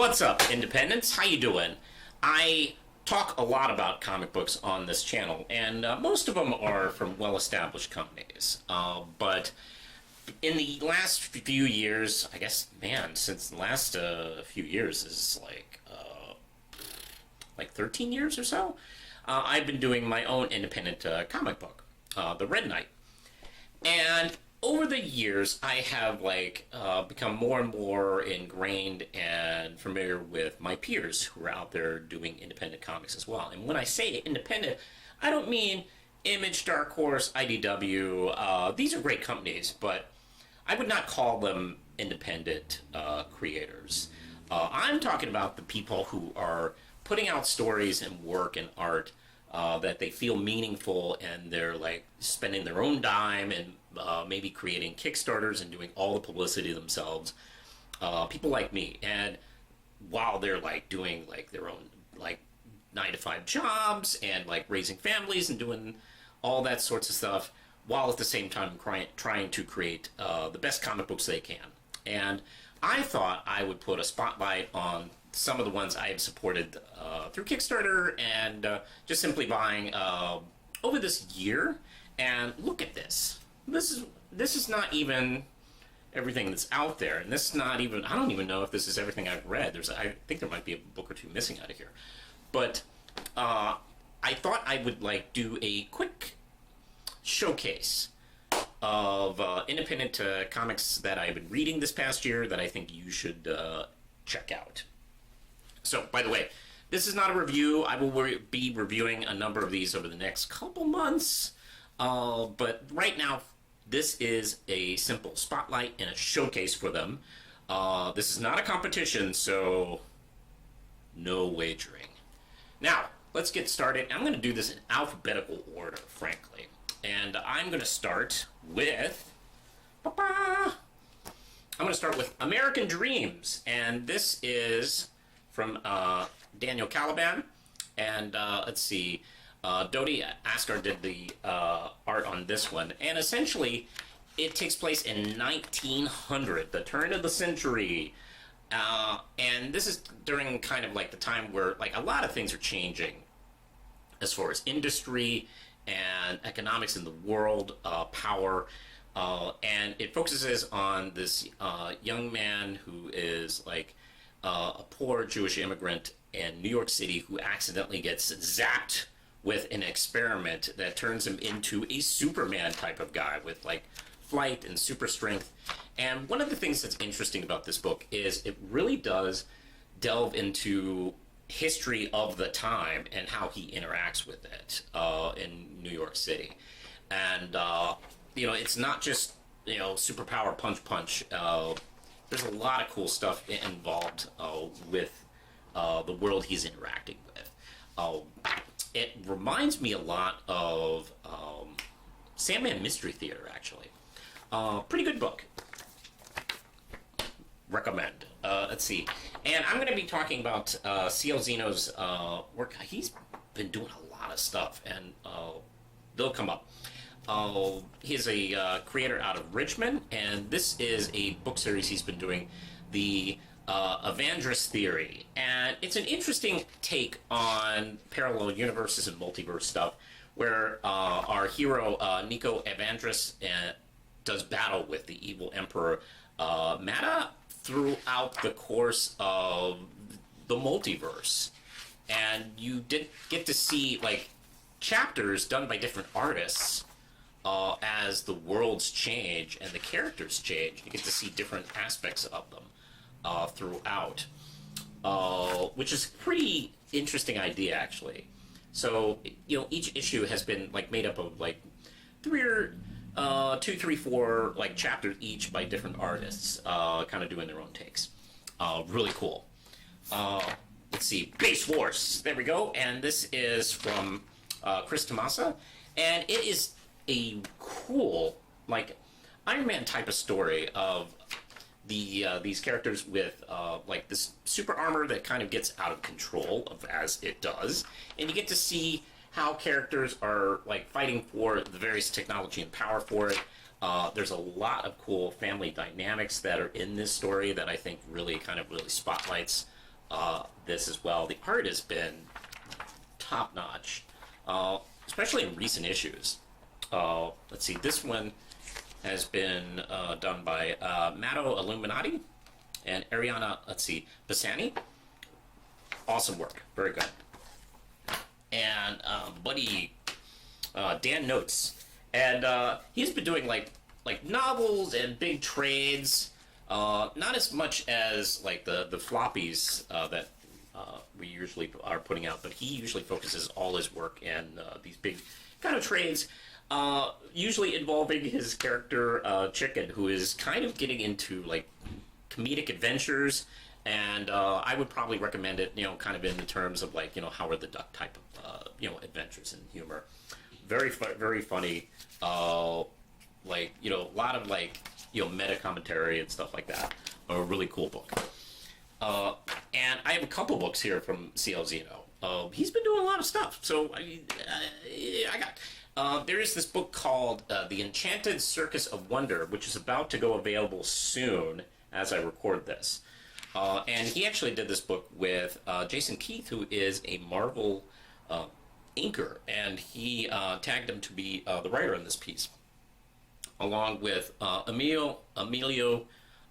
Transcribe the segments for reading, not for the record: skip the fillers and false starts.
What's up, independents? How you doing? I talk a lot about comic books on this channel, and most of them are from well-established companies. But in the last few years, I guess, man, since the last few years is like 13 years or so, I've been doing my own independent comic book, The Red Knight. And over the years, I have become more and more ingrained and familiar with my peers who are out there doing independent comics as well. And when I say independent, I don't mean Image, Dark Horse, IDW. These are great companies, but I would not call them independent creators. I'm talking about the people who are putting out stories and work and art that they feel meaningful, and they're like spending their own dime and maybe creating Kickstarters and doing all the publicity themselves. People like me, and while they're like doing like their own like 9 to 5 jobs and like raising families and doing all that sorts of stuff, while at the same time trying to create the best comic books they can. And I thought I would put a spotlight on some of the ones I have supported through Kickstarter and just simply buying over this year. And look at this. This is not even everything that's out there, and this is not even, I don't even know if this is everything I've read. I think there might be a book or two missing out of here. But I thought I would like do a quick showcase of independent comics that I've been reading this past year that I think you should check out. So, by the way, this is not a review. I will be reviewing a number of these over the next couple months. But right now, this is a simple spotlight and a showcase for them. This is not a competition, so no wagering. Now, let's get started. I'm going to do this in alphabetical order, frankly. And I'm going to start with... I'm going to start with American Dreams. And this is from Daniel Caliban. And let's see... Dodi Askar did the art on this one, and essentially it takes place in 1900, the turn of the century, and this is during kind of like the time where like a lot of things are changing as far as industry and economics in the world, power, and it focuses on this young man who is like a poor Jewish immigrant in New York City who accidentally gets zapped with an experiment that turns him into a Superman type of guy with like flight and super strength. And one of the things that's interesting about this book is it really does delve into history of the time and how he interacts with it in New York City. And it's not just superpower punch. There's a lot of cool stuff involved with the world he's interacting with. It reminds me a lot of Sandman Mystery Theater, actually. Pretty good book. Recommend. Let's see. And I'm going to be talking about C.L. Zeno's work. He's been doing a lot of stuff, and they'll come up. He's a creator out of Richmond, and this is a book series he's been doing, the Evandris Theory, and it's an interesting take on parallel universes and multiverse stuff, where our hero Nico Evandris does battle with the evil Emperor Mata throughout the course of the multiverse, and you did get to see like chapters done by different artists as the worlds change and the characters change. You get to see different aspects of them throughout, which is a pretty interesting idea, actually. So, each issue has been like made up of like 2, 3, 4 like chapters each by different artists, kind of doing their own takes. Really cool. Let's see, Base Wars. There we go. And this is from Chris Tomasa, and it is a cool like Iron Man type of story of these characters with like this super armor that kind of gets out of control as it does, and you get to see how characters are like fighting for the various technology and power for it. There's a lot of cool family dynamics that are in this story that I think really spotlights this as well. The art has been top notch, especially in recent issues. Let's see, this one has been done by Mato Illuminati and Ariana, let's see, Bassani. Awesome work, very good. And buddy Dan Notes, and he's been doing like novels and big trades. Not as much as like the floppies that we usually are putting out, but he usually focuses all his work in these big kind of trades. Usually involving his character Chicken, who is kind of getting into like comedic adventures, and I would probably recommend it, kind of in the terms of like Howard the Duck type of adventures and humor. Very funny. Like a lot of like meta commentary and stuff like that. A really cool book. And I have a couple books here from CL Zeno. He's been doing a lot of stuff, so I got. There is this book called The Enchanted Circus of Wonder, which is about to go available soon as I record this. And he actually did this book with Jason Keith, who is a Marvel inker, and he tagged him to be the writer in this piece, along with Emilio,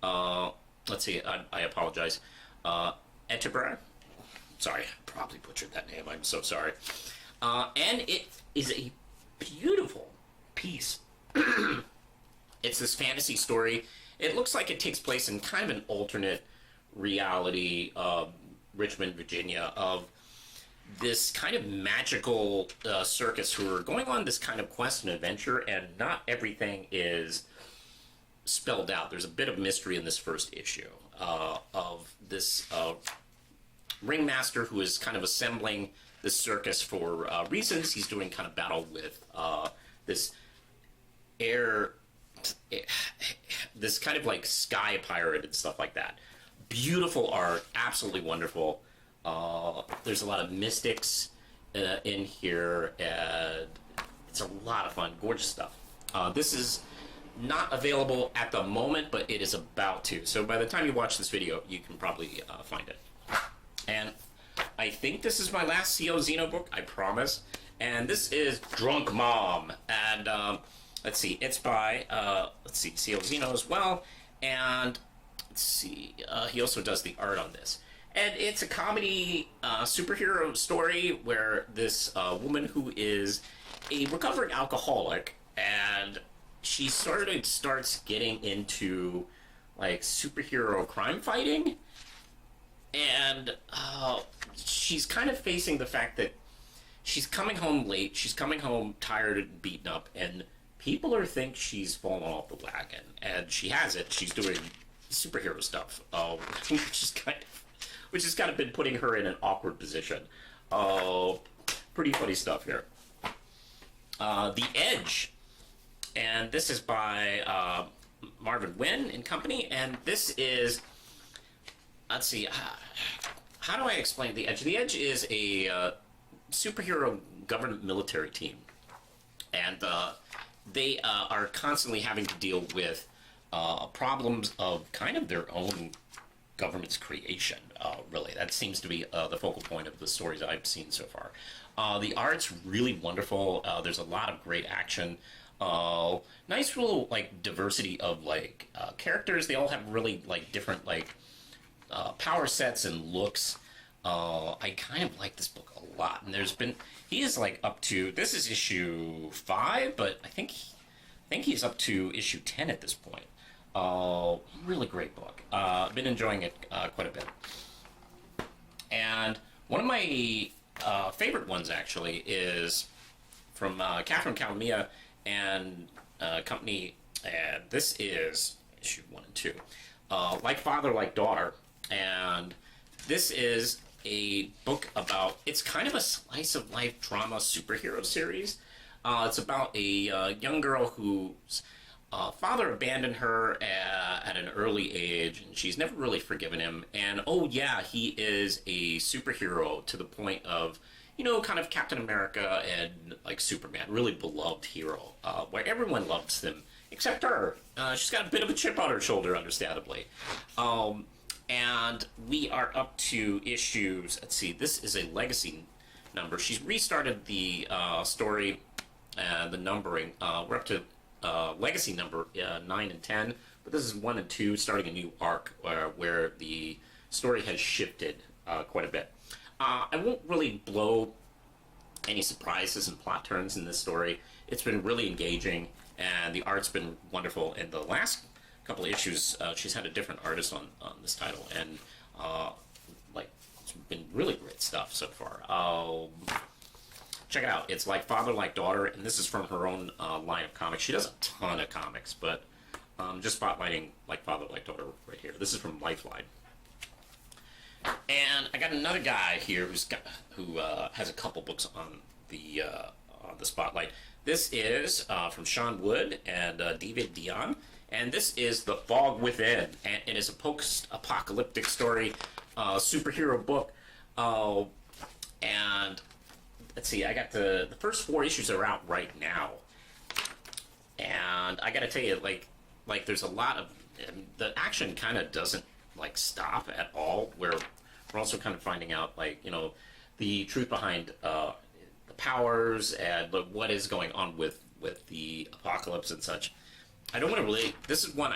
let's see, I apologize, Etchebre. Sorry, I probably butchered that name, I'm so sorry. And it is a beautiful piece. It's this fantasy story. It looks like it takes place in kind of an alternate reality, Richmond, Virginia, of this kind of magical circus who are going on this kind of quest and adventure, and not everything is spelled out. There's a bit of mystery in this first issue of this ringmaster who is kind of assembling this circus for reasons. He's doing kind of battle with this this kind of like sky pirate and stuff like that. Beautiful art, absolutely wonderful. There's a lot of mystics in here, and it's a lot of fun, gorgeous stuff. This is not available at the moment, but it is about to. So by the time you watch this video, you can probably find it. And I think this is my last CL Zeno book, I promise. And this is Drunk Mom. And let's see, it's by, CL Zeno as well. And let's see, he also does the art on this. And it's a comedy superhero story where this woman who is a recovering alcoholic, and she sort of starts getting into like superhero crime fighting, and she's kind of facing the fact that she's coming home late, she's coming home tired and beaten up, and people think she's fallen off the wagon, and she hasn't. She's doing superhero stuff, which has kind of been putting her in an awkward position. Pretty funny stuff here. The Edge, and this is by Marvin Wynn and company, and this is, let's see, how do I explain The Edge? The Edge is a superhero government military team, and they are constantly having to deal with problems of kind of their own government's creation, really. That seems to be the focal point of the stories I've seen so far. The art's really wonderful. There's a lot of great action. Nice little like diversity of like characters. They all have really like different like power sets and looks. I kind of like this book a lot. And he is like up to, this is issue 5, but I think he's up to issue 10 at this point. Really great book. I've been enjoying it quite a bit. And one of my favorite ones, actually, is from Catherine Calamia and company, and this is issue 1 and 2. Like Father, Like Daughter. And this is a book about, it's kind of a slice of life drama superhero series. It's about a young girl whose father abandoned her at an early age, and she's never really forgiven him. And oh yeah, he is a superhero to the point of, kind of Captain America and like Superman, really beloved hero, where everyone loves him except her. She's got a bit of a chip on her shoulder, understandably. And we are up to issues. Let's see, this is a legacy number. She's restarted the story, the numbering. We're up to legacy number 9 and 10, but this is 1 and 2, starting a new arc where the story has shifted quite a bit. I won't really blow any surprises and plot turns in this story. It's been really engaging, and the art's been wonderful. In the last couple of issues, she's had a different artist on this title, and like it's been really great stuff so far. Check it out. It's like Father Like Daughter, and this is from her own line of comics. She does a ton of comics, but just spotlighting like Father Like Daughter right here. This is from Lifeline. And I got another guy here who has a couple books on the spotlight. This is from Sean Wood and David Dion, and this is The Fog Within, and it is a post-apocalyptic story, superhero book. And let's see, I got the first 4 issues are out right now, and I got to tell you, like there's a lot of the action kind of doesn't like stop at all. Where we're also kind of finding out like the truth behind the powers and what is going on with the apocalypse and such. I don't want to really. This is one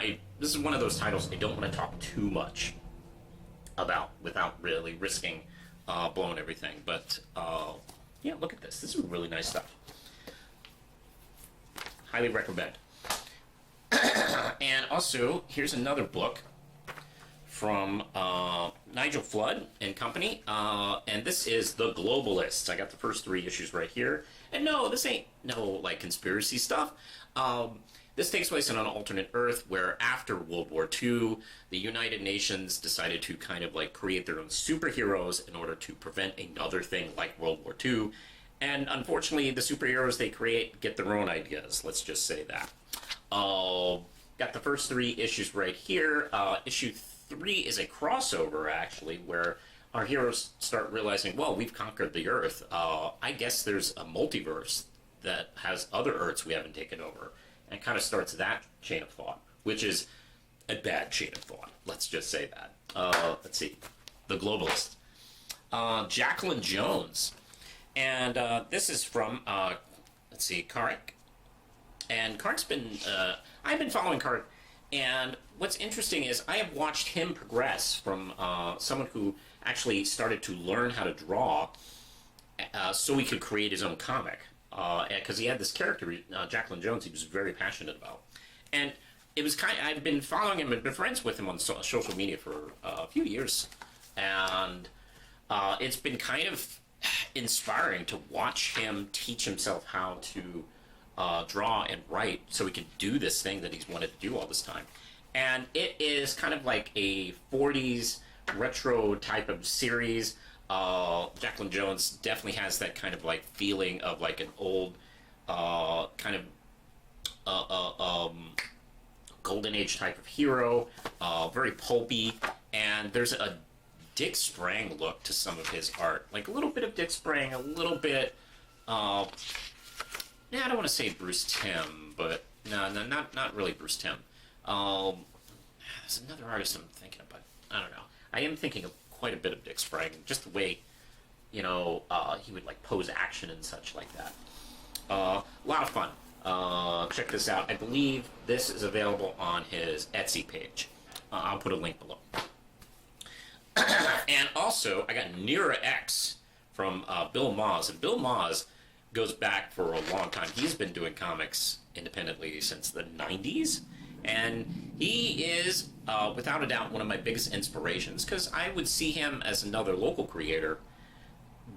of those titles I don't want to talk too much about without really risking blowing everything. But yeah, look at this. This is really nice stuff. Highly recommend. And also, here's another book from Nigel Flood and Company, and this is The Globalists. I got the first 3 issues right here. And no, this ain't no like conspiracy stuff. This takes place on an alternate Earth where after World War II, the United Nations decided to kind of like create their own superheroes in order to prevent another thing like World War II. And unfortunately, the superheroes they create get their own ideas. Let's just say that. Got the first 3 issues right here. Issue 3 is a crossover, actually, where our heroes start realizing, well, we've conquered the Earth. I guess there's a multiverse that has other Earths we haven't taken over. And it kind of starts that chain of thought, which is a bad chain of thought. Let's just say that. Let's see. The Globalist. Jacqueline Jones. And this is from, let's see, Karik. And Karik's been, I've been following Karik. And what's interesting is I have watched him progress from someone who actually started to learn how to draw so he could create his own comic. Because he had this character, Jacqueline Jones, he was very passionate about. And it was I've been following him and been friends with him on social media for a few years. And it's been kind of inspiring to watch him teach himself how to draw and write so he could do this thing that he's wanted to do all this time. And it is kind of like a 40s retro type of series. Jacqueline Jones definitely has that kind of like feeling of like an old kind of golden age type of hero, very pulpy, and there's a Dick Sprang look to some of his art, like a little bit of Dick Sprang, a little bit I don't want to say Bruce Timm, but no, not really Bruce Timm. There's another artist I'm thinking of, but I don't know. I am thinking of quite a bit of Dick Sprang, just the way, he would like pose action and such like that. A lot of fun. Check this out. I believe this is available on his Etsy page. I'll put a link below. And also, I got Nira X from Bill Maws, and Bill Maws goes back for a long time. He's been doing comics independently since the 90s, and he is, without a doubt, one of my biggest inspirations, because I would see him as another local creator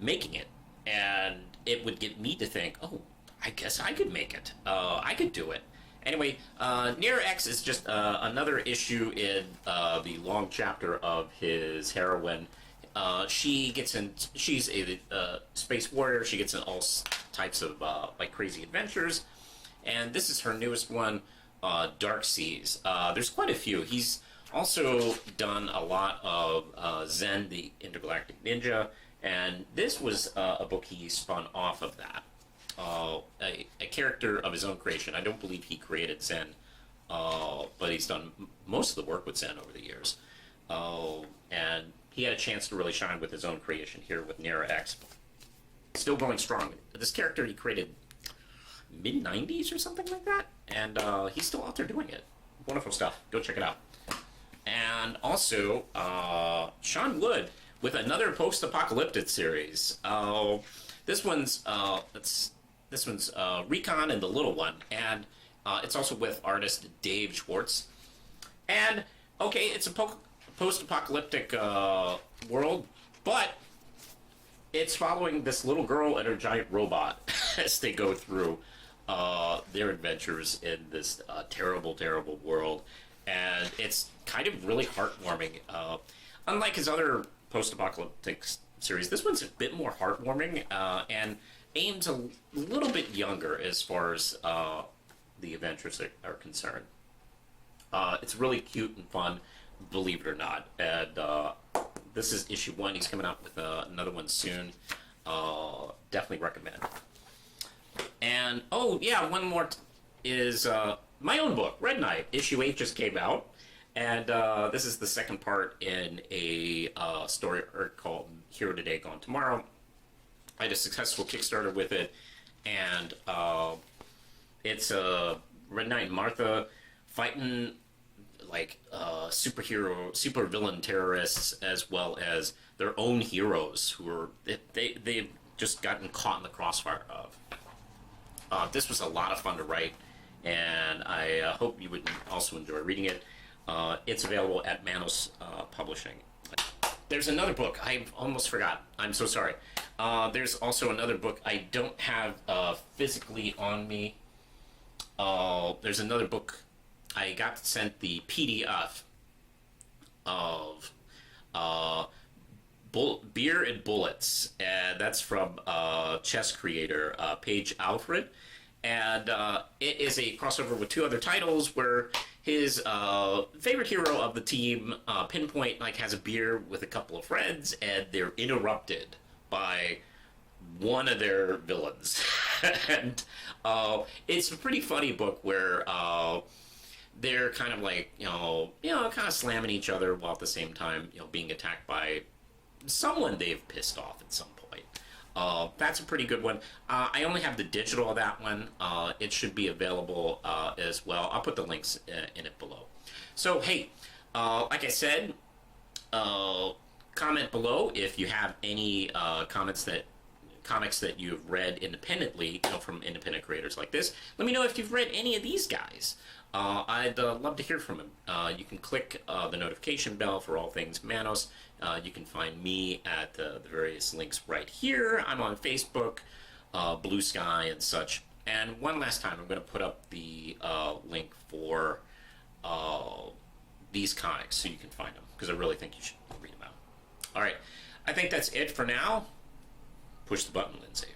making it, and it would get me to think, oh, I guess I could make it. I could do it. Anyway, Nira X is just another issue in the long chapter of his heroine. She's a space warrior. She gets in all types of like crazy adventures, and this is her newest one, Dark Seas. There's quite a few. He's also done a lot of Zen, the Intergalactic Ninja, and this was a book he spun off of that. A character of his own creation. I don't believe he created Zen, but he's done most of the work with Zen over the years. Oh, and he had a chance to really shine with his own creation here with Nera X. Still going strong. This character he created mid 90s or something like that, and he's still out there doing it. Wonderful stuff. Go check it out. And also, Sean Wood with another post-apocalyptic series. This one's Recon and the Little One, and it's also with artist Dave Schwartz. And okay, it's a post-apocalyptic world, but it's following this little girl and her giant robot as they go through their adventures in this terrible, terrible world, and it's kind of really heartwarming. Unlike his other post-apocalyptic series, this one's a bit more heartwarming and aims a little bit younger as far as the adventures are concerned. It's really cute and fun, believe it or not. And this is issue 1. He's coming out with another one soon. Definitely recommend. And, oh, yeah, one more is my own book, Red Knight. Issue 8 just came out. And this is the second part in a story arc called Hero Today, Gone Tomorrow. I had a successful Kickstarter with it. And it's Red Knight and Martha fighting like super villain terrorists, as well as their own heroes who are they've just gotten caught in the crossfire of. This was a lot of fun to write, and I hope you would also enjoy reading it. It's available at Manos Publishing. There's another book I almost forgot. I'm so sorry. There's also another book I don't have physically on me. There's another book I got sent the PDF of Beer and Bullets, and that's from chess creator Paige Alfred, and it is a crossover with 2 other titles where his favorite hero of the team, Pinpoint, like has a beer with a couple of friends, and they're interrupted by one of their villains, and it's a pretty funny book where they're kind of like, kind of slamming each other while at the same time, being attacked by someone they've pissed off at some point. That's a pretty good one. I only have the digital of that one. It should be available as well. I'll put the links in it below. So, hey, like I said, comment below if you have any comics that you've read independently, from independent creators like this. Let me know if you've read any of these guys. I'd love to hear from them. You can click the notification bell for all things Manos. You can find me at the various links right here. I'm on Facebook, Blue Sky, and such. And one last time, I'm going to put up the link for these comics so you can find them, because I really think you should read them out. All right, I think that's it for now. Push the button, Lindsay.